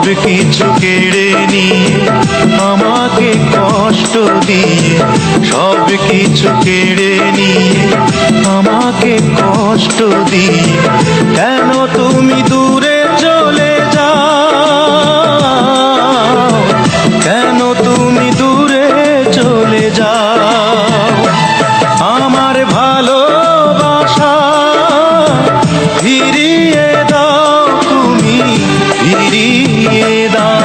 সব কিছু কেড়ে নিয়ে আমাকে কষ্ট দিয়ে, সব কিছু কেড়ে নিয়ে আমাকে কষ্ট দিয়ে, কেন তুমি দূরে চলে যাও, কেন তুমি দূরে চলে যাও। আমার ভালোবাসা ফিরিয়ে দাও, তুমি ফিরিয়ে দাও।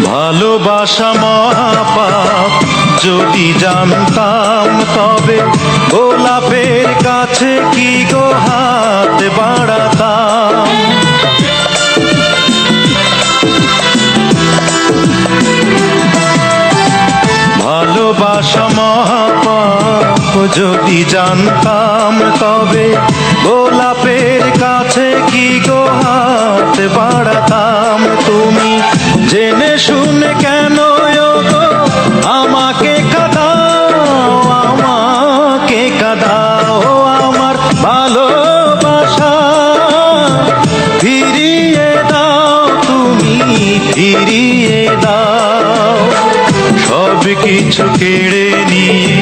ভালোবাসা মহাপাপ, যদি জানতাম তবে গোলাপের কাছে কি গো হাত বাড়াতাম। ভালোবাসা মহাপাপ, যদি জানতাম তবে গোলাপের কাছে কি গো হাত বাড়াতাম। তুমি জেনে শুনে কেন গো আমাকে কাঁদাও, আমাকে কাঁদাও। আমার ভালোবাসা ফিরিয়ে দাও, তুমি ফিরিয়ে দাও। সব কিছু কেড়ে নিয়ে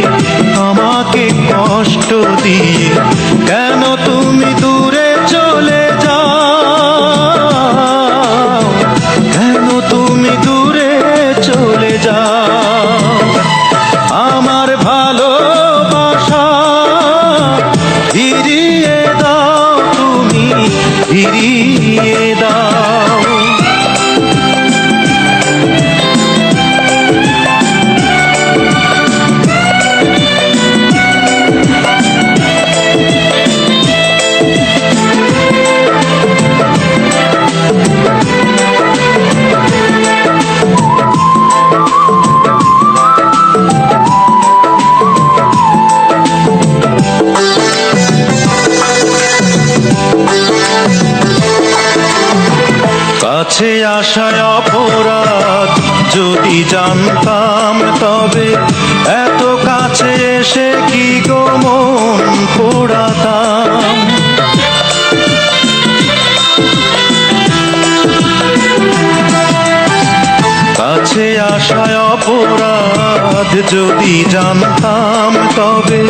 আমাকে কষ্ট দিয়ে, কেন তুমি দূরে চলে যাও, কেন তুমি দূরে চলে যাও। আমার ভালোবাসা ফিরিয়ে দাও, তুমি ফিরিয়ে দাও। কাছে আসায় অপরাধ, যদি জানতাম তবে এত কাছে এসে কি গো মন পোড়াতাম। কাছে আসায় অপরাধ, যদি জানতাম তবে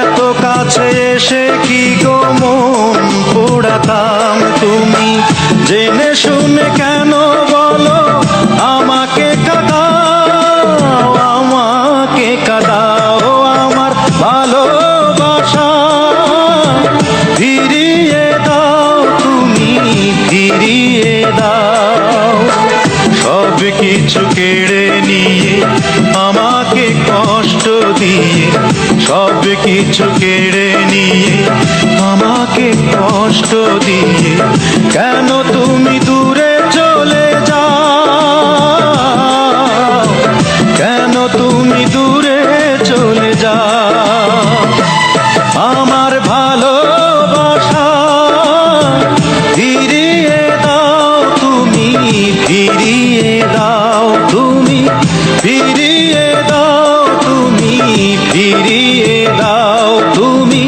এত কাছে এসে কি গো মন পোড়াতাম। তুমি জেনে শুনে কেন বলো আমাকে কাঁদাও, আমাকে কাঁদাও। আমার ভালোবাসা ফিরিয়ে দাও, তুমি ফিরিয়ে দাও। সব কিছু কেড়ে নিয়ে আমাকে কষ্ট দিয়ে, সব কিছু কেড়ে নিয়ে আমাকে কষ্ট দিয়ে, কেন তুমি দূরে চলে যাও, কেন তুমি দূরে চলে যাও। আমার ভালোবাসা ফিরিয়ে দাও, তুমি ফিরিয়ে দাও, তুমি ফিরিয়ে দাও, তুমি ফিরিয়ে দাও, তুমি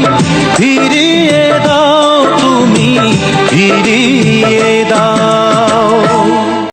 ফিরিয়ে দাও, তুমি ফিরিয়ে